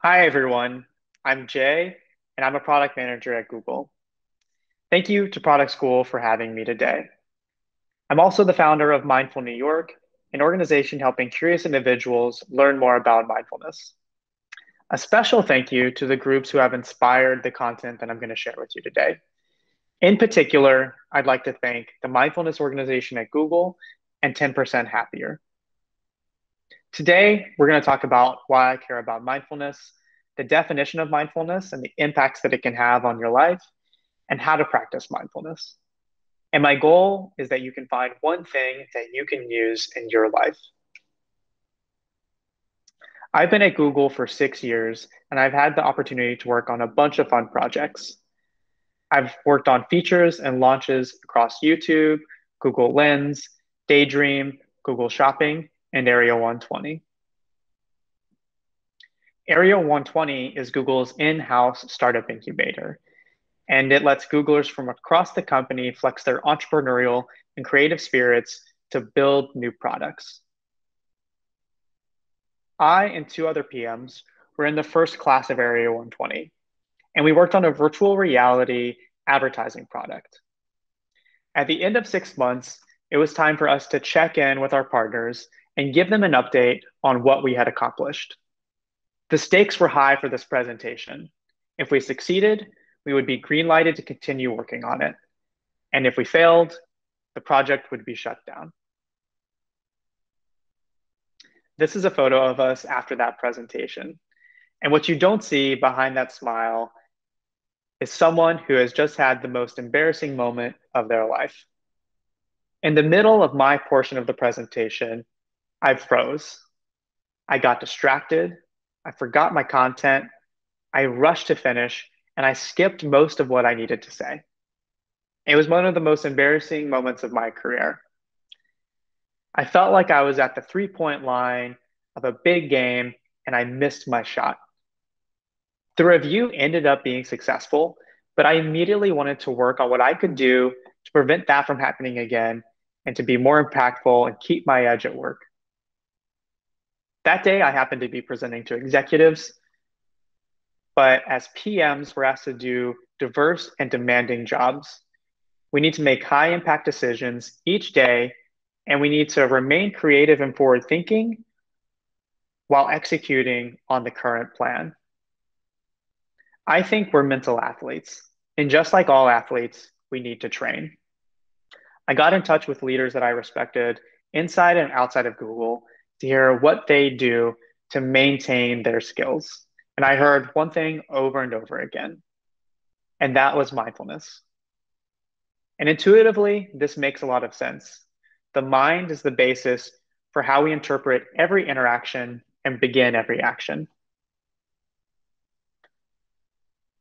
Hi, everyone. I'm Jay, and I'm a product manager at Google. Thank you to Product School for having me today. I'm also the founder of Mindful New York, an organization helping curious individuals learn more about mindfulness. A special thank you to the groups who have inspired the content that I'm going to share with you today. In particular, I'd like to thank the Mindfulness Organization at Google and 10% Happier. Today, we're going to talk about why I care about mindfulness, the definition of mindfulness and the impacts that it can have on your life, and how to practice mindfulness. And my goal is that you can find one thing that you can use in your life. I've been at Google for 6 years, and I've had the opportunity to work on a bunch of fun projects. I've worked on features and launches across YouTube, Google Lens, Daydream, Google Shopping, and Area 120. Area 120 is Google's in-house startup incubator, and it lets Googlers from across the company flex their entrepreneurial and creative spirits to build new products. I and two other PMs were in the first class of Area 120, and we worked on a virtual reality advertising product. At the end of 6 months, it was time for us to check in with our partners and give them an update on what we had accomplished. The stakes were high for this presentation. If we succeeded, we would be greenlighted to continue working on it. And if we failed, the project would be shut down. This is a photo of us after that presentation. And what you don't see behind that smile is someone who has just had the most embarrassing moment of their life. In the middle of my portion of the presentation, I froze. I got distracted. I forgot my content. I rushed to finish, and I skipped most of what I needed to say. It was one of the most embarrassing moments of my career. I felt like I was at the 3 point line of a big game and I missed my shot. The review ended up being successful, but I immediately wanted to work on what I could do to prevent that from happening again and to be more impactful and keep my edge at work. That day, I happened to be presenting to executives, but as PMs, we're asked to do diverse and demanding jobs. We need to make high impact decisions each day, and we need to remain creative and forward thinking while executing on the current plan. I think we're mental athletes, and just like all athletes, we need to train. I got in touch with leaders that I respected inside and outside of Google to hear what they do to maintain their skills. And I heard one thing over and over again, and that was mindfulness. And intuitively, this makes a lot of sense. The mind is the basis for how we interpret every interaction and begin every action.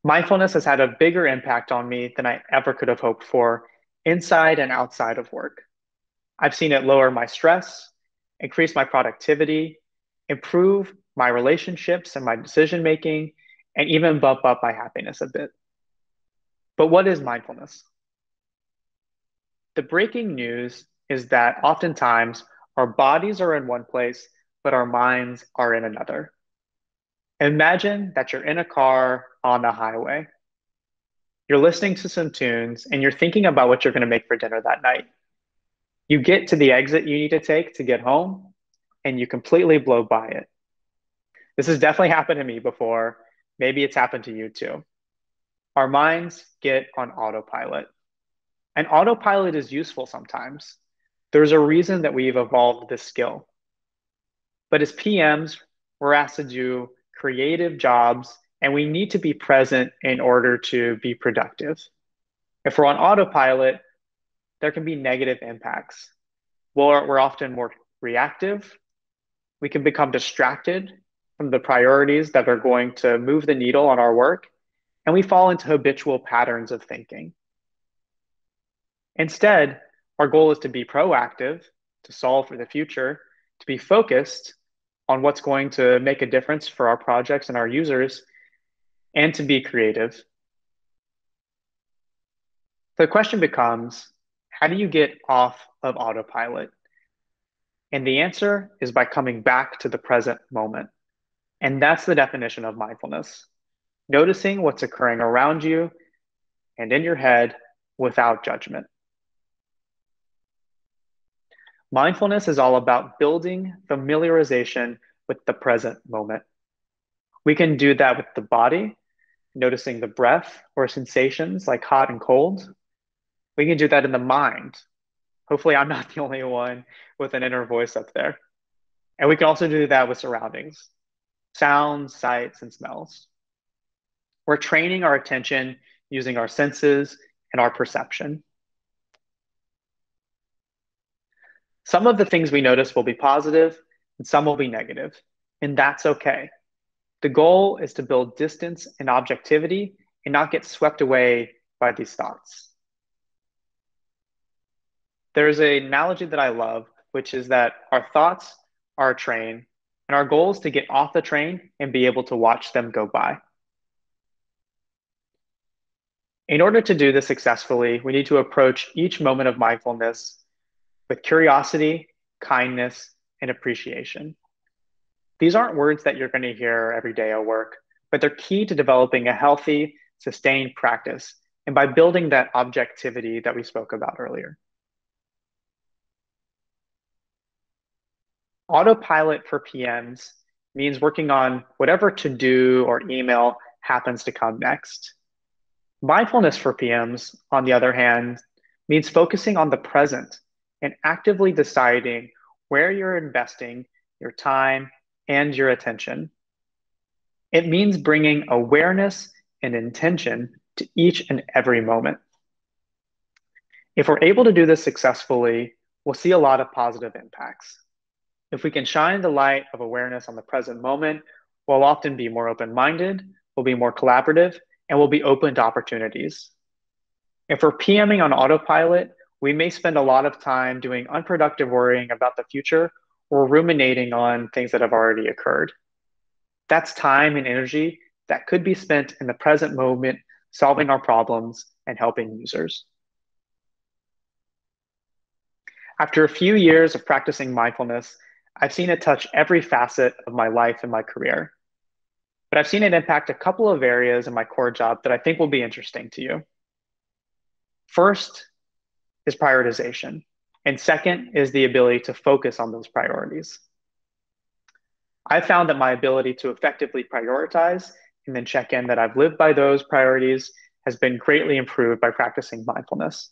Mindfulness has had a bigger impact on me than I ever could have hoped for, inside and outside of work. I've seen it lower my stress, increase my productivity, improve my relationships and my decision making, and even bump up my happiness a bit. But what is mindfulness? The breaking news is that oftentimes our bodies are in one place, but our minds are in another. Imagine that you're in a car on the highway. You're listening to some tunes and you're thinking about what you're going to make for dinner that night. You get to the exit you need to take to get home and you completely blow by it. This has definitely happened to me before. Maybe it's happened to you too. Our minds get on autopilot. And autopilot is useful sometimes. There's a reason that we've evolved this skill. But as PMs, we're asked to do creative jobs and we need to be present in order to be productive. If we're on autopilot, there can be negative impacts. We're often more reactive. We can become distracted from the priorities that are going to move the needle on our work, and we fall into habitual patterns of thinking. Instead, our goal is to be proactive, to solve for the future, to be focused on what's going to make a difference for our projects and our users, and to be creative. The question becomes, how do you get off of autopilot? And the answer is by coming back to the present moment. And that's the definition of mindfulness: noticing what's occurring around you and in your head without judgment. Mindfulness is all about building familiarization with the present moment. We can do that with the body, noticing the breath or sensations like hot and cold. We can do that in the mind. Hopefully, I'm not the only one with an inner voice up there. And we can also do that with surroundings, sounds, sights, and smells. We're training our attention using our senses and our perception. Some of the things we notice will be positive and some will be negative, and that's okay. The goal is to build distance and objectivity and not get swept away by these thoughts. There's an analogy that I love, which is that our thoughts are a train, and our goal is to get off the train and be able to watch them go by. In order to do this successfully, we need to approach each moment of mindfulness with curiosity, kindness, and appreciation. These aren't words that you're going to hear every day at work, but they're key to developing a healthy, sustained practice and by building that objectivity that we spoke about earlier. Autopilot for PMs means working on whatever to do or email happens to come next. Mindfulness for PMs, on the other hand, means focusing on the present and actively deciding where you're investing your time and your attention. It means bringing awareness and intention to each and every moment. If we're able to do this successfully, we'll see a lot of positive impacts. If we can shine the light of awareness on the present moment, we'll often be more open-minded, we'll be more collaborative, and we'll be open to opportunities. If we're PMing on autopilot, we may spend a lot of time doing unproductive worrying about the future or ruminating on things that have already occurred. That's time and energy that could be spent in the present moment, solving our problems and helping users. After a few years of practicing mindfulness, I've seen it touch every facet of my life and my career. But I've seen it impact a couple of areas in my core job that I think will be interesting to you. First is prioritization, and second is the ability to focus on those priorities. I found that my ability to effectively prioritize and then check in that I've lived by those priorities has been greatly improved by practicing mindfulness.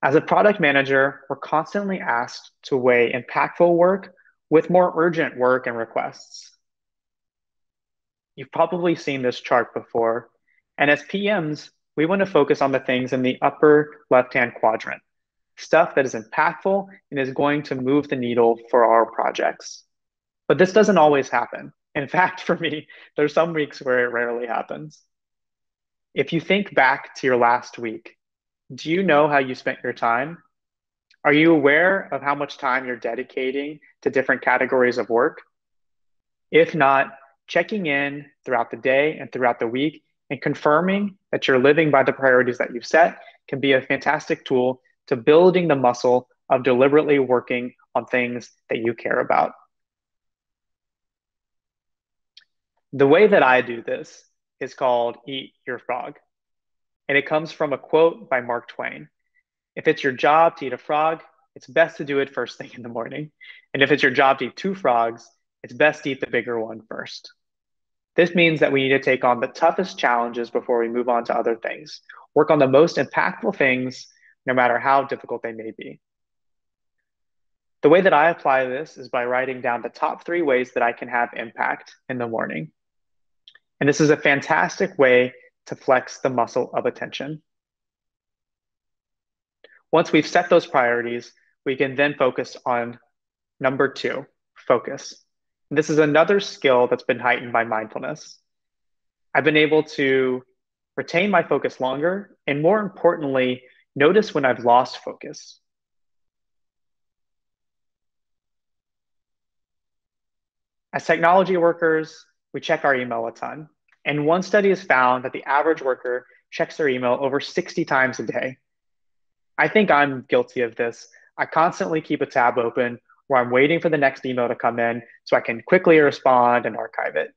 As a product manager, we're constantly asked to weigh impactful work with more urgent work and requests. You've probably seen this chart before. And as PMs, we want to focus on the things in the upper left-hand quadrant, stuff that is impactful and is going to move the needle for our projects. But this doesn't always happen. In fact, for me, there's some weeks where it rarely happens. If you think back to your last week, do you know how you spent your time? Are you aware of how much time you're dedicating to different categories of work? If not, checking in throughout the day and throughout the week and confirming that you're living by the priorities that you've set can be a fantastic tool to building the muscle of deliberately working on things that you care about. The way that I do this is called Eat Your Frog. And it comes from a quote by Mark Twain. If it's your job to eat a frog, it's best to do it first thing in the morning. And if it's your job to eat two frogs, it's best to eat the bigger one first. This means that we need to take on the toughest challenges before we move on to other things. Work on the most impactful things, no matter how difficult they may be. The way that I apply this is by writing down the top 3 ways that I can have impact in the morning. And this is a fantastic way to flex the muscle of attention. Once we've set those priorities, we can then focus on number 2, focus. And this is another skill that's been heightened by mindfulness. I've been able to retain my focus longer and, more importantly, notice when I've lost focus. As technology workers, we check our email a ton. And one study has found that the average worker checks their email over 60 times a day. I think I'm guilty of this. I constantly keep a tab open where I'm waiting for the next email to come in so I can quickly respond and archive it.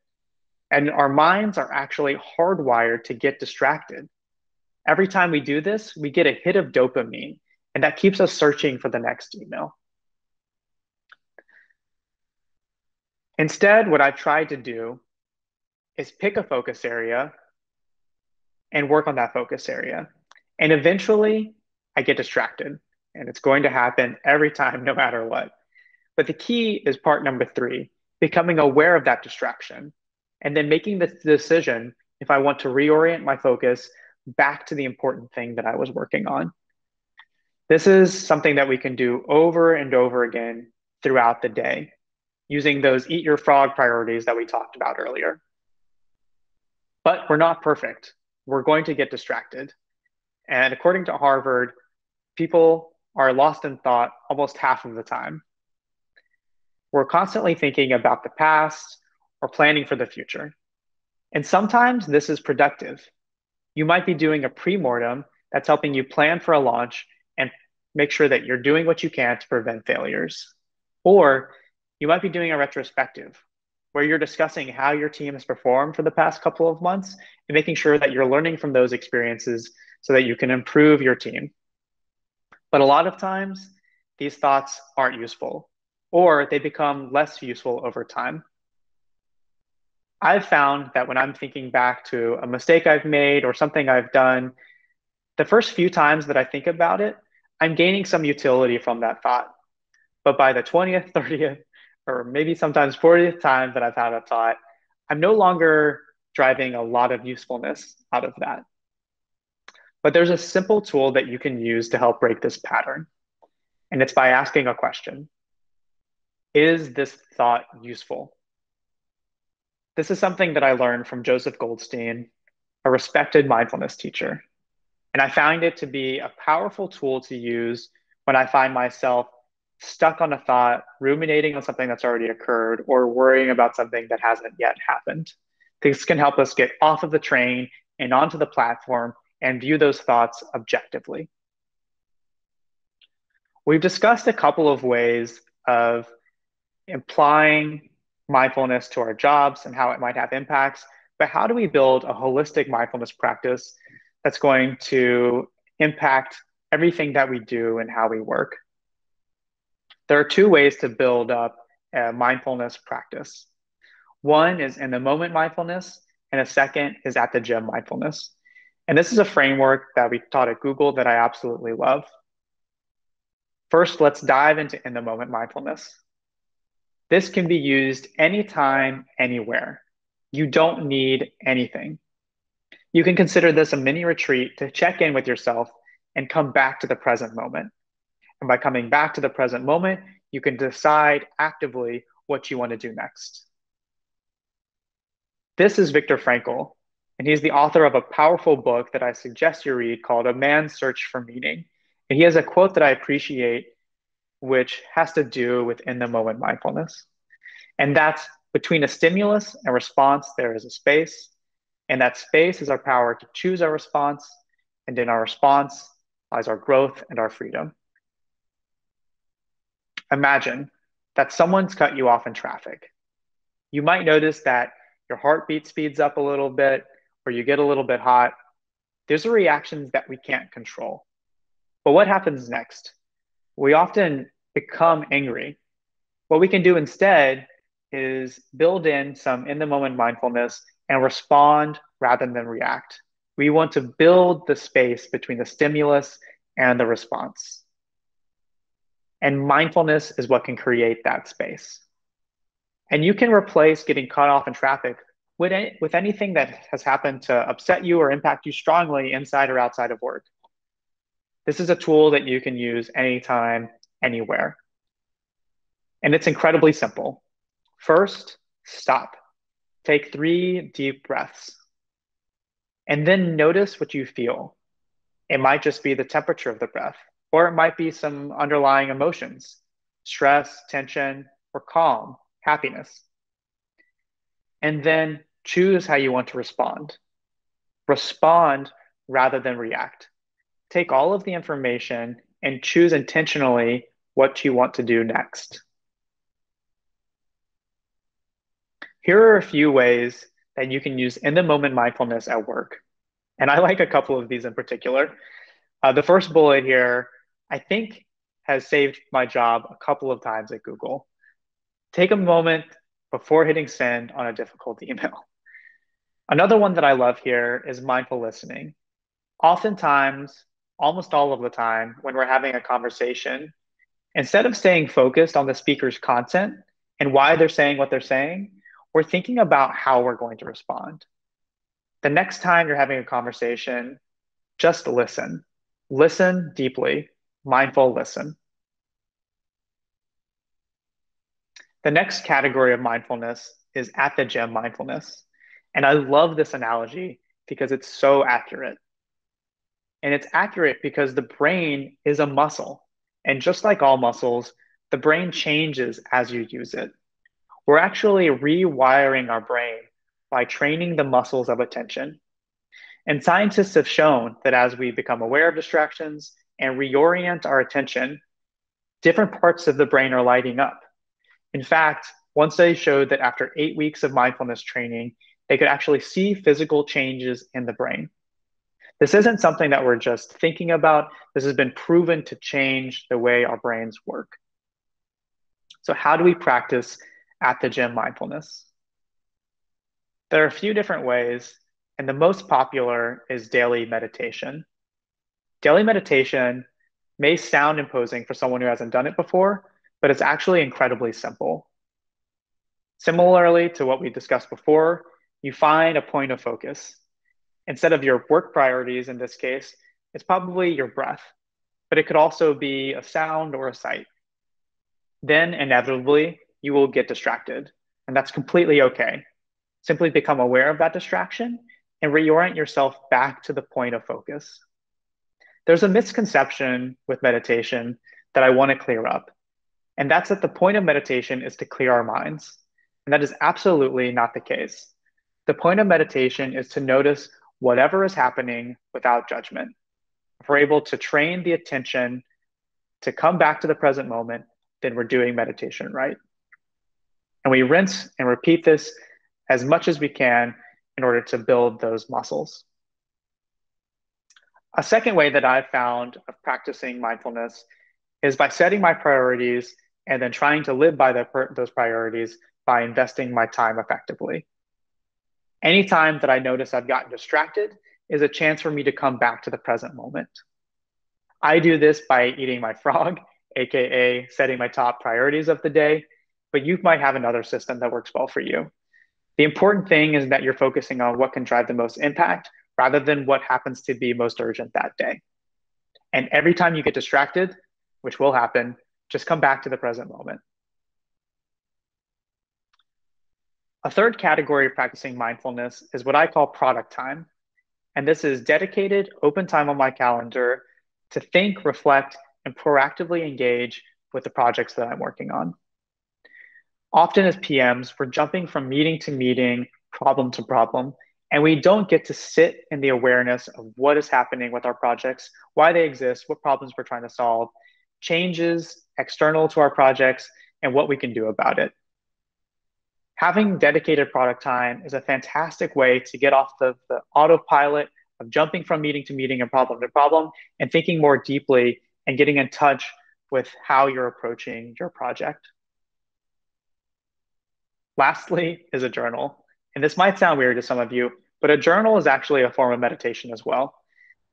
And our minds are actually hardwired to get distracted. Every time we do this, we get a hit of dopamine, and that keeps us searching for the next email. Instead, what I've tried to do is pick a focus area and work on that focus area. And eventually, I get distracted, and it's going to happen every time, no matter what. But the key is part number three, becoming aware of that distraction, and then making the decision if I want to reorient my focus back to the important thing that I was working on. This is something that we can do over and over again throughout the day, using those eat your frog priorities that we talked about earlier. But we're not perfect. We're going to get distracted. And according to Harvard, people are lost in thought almost half of the time. We're constantly thinking about the past or planning for the future. And sometimes this is productive. You might be doing a pre-mortem that's helping you plan for a launch and make sure that you're doing what you can to prevent failures. Or you might be doing a retrospective where you're discussing how your team has performed for the past couple of months and making sure that you're learning from those experiences so that you can improve your team. But a lot of times, these thoughts aren't useful, or they become less useful over time. I've found that when I'm thinking back to a mistake I've made or something I've done, the first few times that I think about it, I'm gaining some utility from that thought. But by the 20th, 30th, or maybe sometimes 40th time that I've had a thought, I'm no longer driving a lot of usefulness out of that. But there's a simple tool that you can use to help break this pattern. And it's by asking a question. Is this thought useful? This is something that I learned from Joseph Goldstein, a respected mindfulness teacher. And I found it to be a powerful tool to use when I find myself stuck on a thought, ruminating on something that's already occurred, or worrying about something that hasn't yet happened. This can help us get off of the train and onto the platform and view those thoughts objectively. We've discussed a couple of ways of applying mindfulness to our jobs and how it might have impacts, but how do we build a holistic mindfulness practice that's going to impact everything that we do and how we work? There are two ways to build up a mindfulness practice. One is in the moment mindfulness, and a second is at the gym mindfulness. And this is a framework that we taught at Google that I absolutely love. First, let's dive into in the moment mindfulness. This can be used anytime, anywhere. You don't need anything. You can consider this a mini retreat to check in with yourself and come back to the present moment. And by coming back to the present moment, you can decide actively what you want to do next. This is Viktor Frankl, and he's the author of a powerful book that I suggest you read called A Man's Search for Meaning. And he has a quote that I appreciate, which has to do with in the moment mindfulness. And that's between a stimulus and response, there is a space. And that space is our power to choose our response. And in our response lies our growth and our freedom. Imagine that someone's cut you off in traffic. You might notice that your heartbeat speeds up a little bit, or you get a little bit hot. These are reactions that we can't control. But what happens next? We often become angry. What we can do instead is build in some in the moment mindfulness and respond rather than react. We want to build the space between the stimulus and the response. And mindfulness is what can create that space. And you can replace getting cut off in traffic with anything that has happened to upset you or impact you strongly inside or outside of work. This is a tool that you can use anytime, anywhere. And it's incredibly simple. First, stop. Take 3 deep breaths. And then notice what you feel. It might just be the temperature of the breath, or it might be some underlying emotions, stress, tension, or calm, happiness. And then choose how you want to respond. Respond rather than react. Take all of the information and choose intentionally what you want to do next. Here are a few ways that you can use in the moment mindfulness at work. And I like a couple of these in particular. The first bullet here, I think, has saved my job a couple of times at Google. Take a moment before hitting send on a difficult email. Another one that I love here is mindful listening. Oftentimes, almost all of the time, when we're having a conversation, instead of staying focused on the speaker's content and why they're saying what they're saying, we're thinking about how we're going to respond. The next time you're having a conversation, just listen. Listen deeply, mindful listen. The next category of mindfulness is at the gym mindfulness. And I love this analogy because it's so accurate. And it's accurate because the brain is a muscle. And just like all muscles, the brain changes as you use it. We're actually rewiring our brain by training the muscles of attention. And scientists have shown that as we become aware of distractions and reorient our attention, different parts of the brain are lighting up. In fact, one study showed that after 8 weeks of mindfulness training, they could actually see physical changes in the brain. This isn't something that we're just thinking about. This has been proven to change the way our brains work. So how do we practice at the gym mindfulness? There are a few different ways, and the most popular is daily meditation. Daily meditation may sound imposing for someone who hasn't done it before, but it's actually incredibly simple. Similarly to what we discussed before, you find a point of focus. Instead of your work priorities in this case, it's probably your breath, but it could also be a sound or a sight. Then inevitably, you will get distracted, and that's completely okay. Simply become aware of that distraction and reorient yourself back to the point of focus. There's a misconception with meditation that I want to clear up, and that's that the point of meditation is to clear our minds. And that is absolutely not the case. The point of meditation is to notice whatever is happening without judgment. If we're able to train the attention to come back to the present moment, then we're doing meditation right. And we rinse and repeat this as much as we can in order to build those muscles. A second way that I've found of practicing mindfulness is by setting my priorities and then trying to live by those priorities by investing my time effectively. Anytime that I notice I've gotten distracted is a chance for me to come back to the present moment. I do this by eating my frog, AKA setting my top priorities of the day, but you might have another system that works well for you. The important thing is that you're focusing on what can drive the most impact rather than what happens to be most urgent that day. And every time you get distracted, which will happen, just come back to the present moment. A third category of practicing mindfulness is what I call product time. And this is dedicated open time on my calendar to think, reflect, and proactively engage with the projects that I'm working on. Often as PMs, we're jumping from meeting to meeting, problem to problem, and we don't get to sit in the awareness of what is happening with our projects, why they exist, what problems we're trying to solve, changes external to our projects, and what we can do about it. Having dedicated product time is a fantastic way to get off the autopilot of jumping from meeting to meeting and problem to problem and thinking more deeply and getting in touch with how you're approaching your project. Lastly is a journal. And this might sound weird to some of you, but a journal is actually a form of meditation as well.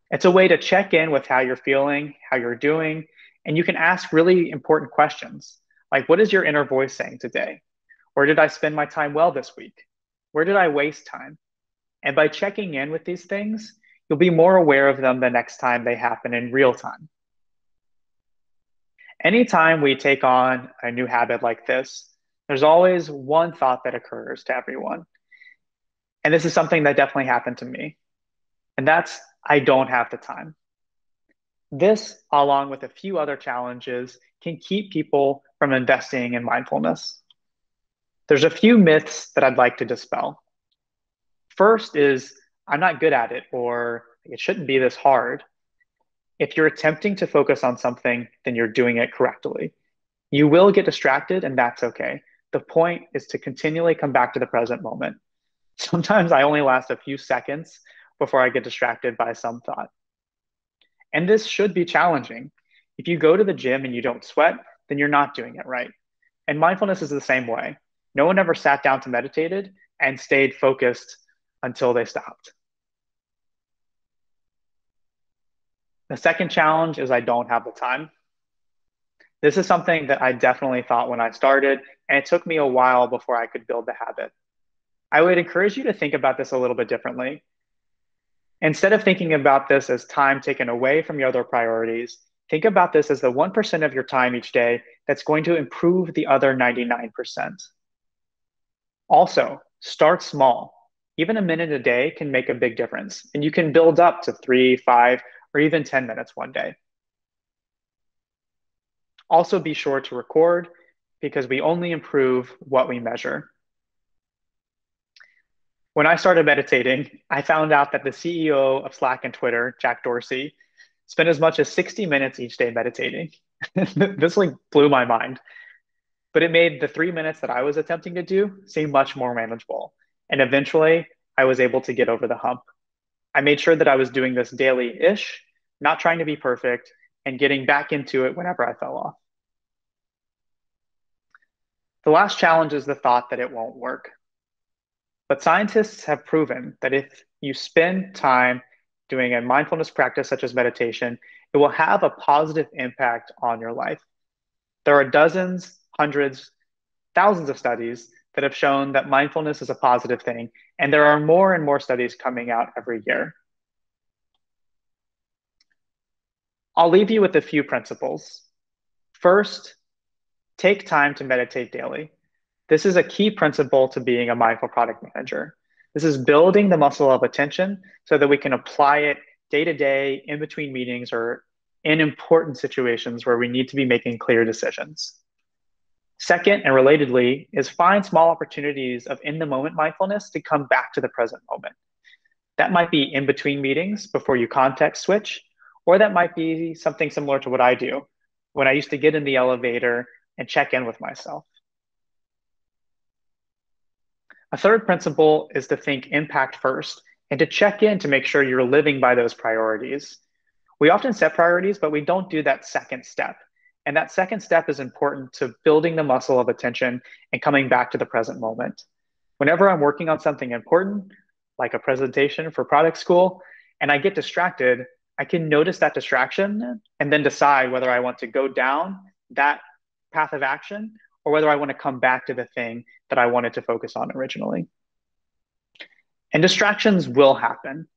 It's a way to check in with how you're feeling, how you're doing, and you can ask really important questions like, what is your inner voice saying today? Where did I spend my time well this week? Where did I waste time? And by checking in with these things, you'll be more aware of them the next time they happen in real time. Anytime we take on a new habit like this, there's always one thought that occurs to everyone. And this is something that definitely happened to me. And that's, I don't have the time. This, along with a few other challenges, can keep people from investing in mindfulness. There's a few myths that I'd like to dispel. First is, I'm not good at it, or it shouldn't be this hard. If you're attempting to focus on something, then you're doing it correctly. You will get distracted, and that's okay. The point is to continually come back to the present moment. Sometimes I only last a few seconds before I get distracted by some thought. And this should be challenging. If you go to the gym and you don't sweat, then you're not doing it right. And mindfulness is the same way. No one ever sat down to meditate and stayed focused until they stopped. The second challenge is I don't have the time. This is something that I definitely thought when I started, and it took me a while before I could build the habit. I would encourage you to think about this a little bit differently. Instead of thinking about this as time taken away from your other priorities, think about this as the 1% of your time each day that's going to improve the other 99%. Also, start small. Even a minute a day can make a big difference, and you can build up to 3, 5, or even 10 minutes one day. Also, be sure to record because we only improve what we measure. When I started meditating, I found out that the CEO of Slack and Twitter, Jack Dorsey, spent as much as 60 minutes each day meditating. This like blew my mind. But it made the 3 minutes that I was attempting to do seem much more manageable. And eventually, I was able to get over the hump. I made sure that I was doing this daily-ish, not trying to be perfect, and getting back into it whenever I fell off. The last challenge is the thought that it won't work. But scientists have proven that if you spend time doing a mindfulness practice such as meditation, it will have a positive impact on your life. There are dozens, hundreds, thousands of studies that have shown that mindfulness is a positive thing, and there are more and more studies coming out every year. I'll leave you with a few principles. First, take time to meditate daily. This is a key principle to being a mindful product manager. This is building the muscle of attention so that we can apply it day to day in between meetings or in important situations where we need to be making clear decisions. Second, and relatedly, is find small opportunities of in the moment mindfulness to come back to the present moment. That might be in between meetings before you context switch, or that might be something similar to what I do when I used to get in the elevator and check in with myself. A third principle is to think impact first and to check in to make sure you're living by those priorities. We often set priorities, but we don't do that second step. And that second step is important to building the muscle of attention and coming back to the present moment. Whenever I'm working on something important, like a presentation for product school, and I get distracted, I can notice that distraction and then decide whether I want to go down that path of action or whether I want to come back to the thing that I wanted to focus on originally. And distractions will happen.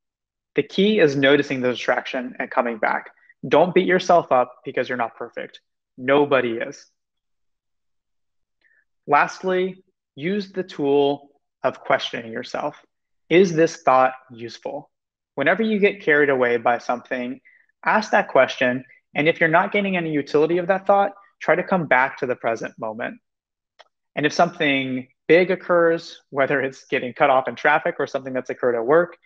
The key is noticing the distraction and coming back. Don't beat yourself up because you're not perfect. Nobody is. Lastly, use the tool of questioning yourself. Is this thought useful? Whenever you get carried away by something, ask that question. And if you're not getting any utility of that thought, try to come back to the present moment. And if something big occurs, whether it's getting cut off in traffic or something that's occurred at work,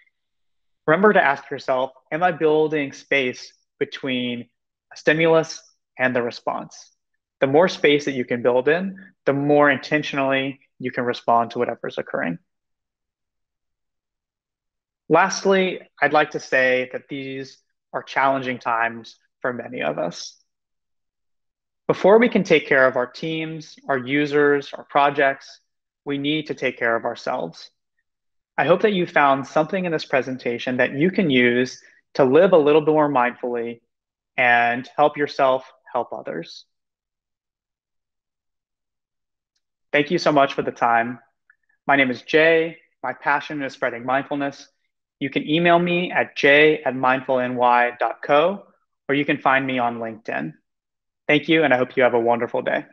remember to ask yourself, am I building space between a stimulus and the response? The more space that you can build in, the more intentionally you can respond to whatever's occurring. Lastly, I'd like to say that these are challenging times for many of us. Before we can take care of our teams, our users, our projects, we need to take care of ourselves. I hope that you found something in this presentation that you can use to live a little bit more mindfully and help yourself help others. Thank you so much for the time. My name is Jay. My passion is spreading mindfulness. You can email me at jay@mindfulny.co, or you can find me on LinkedIn. Thank you, and I hope you have a wonderful day.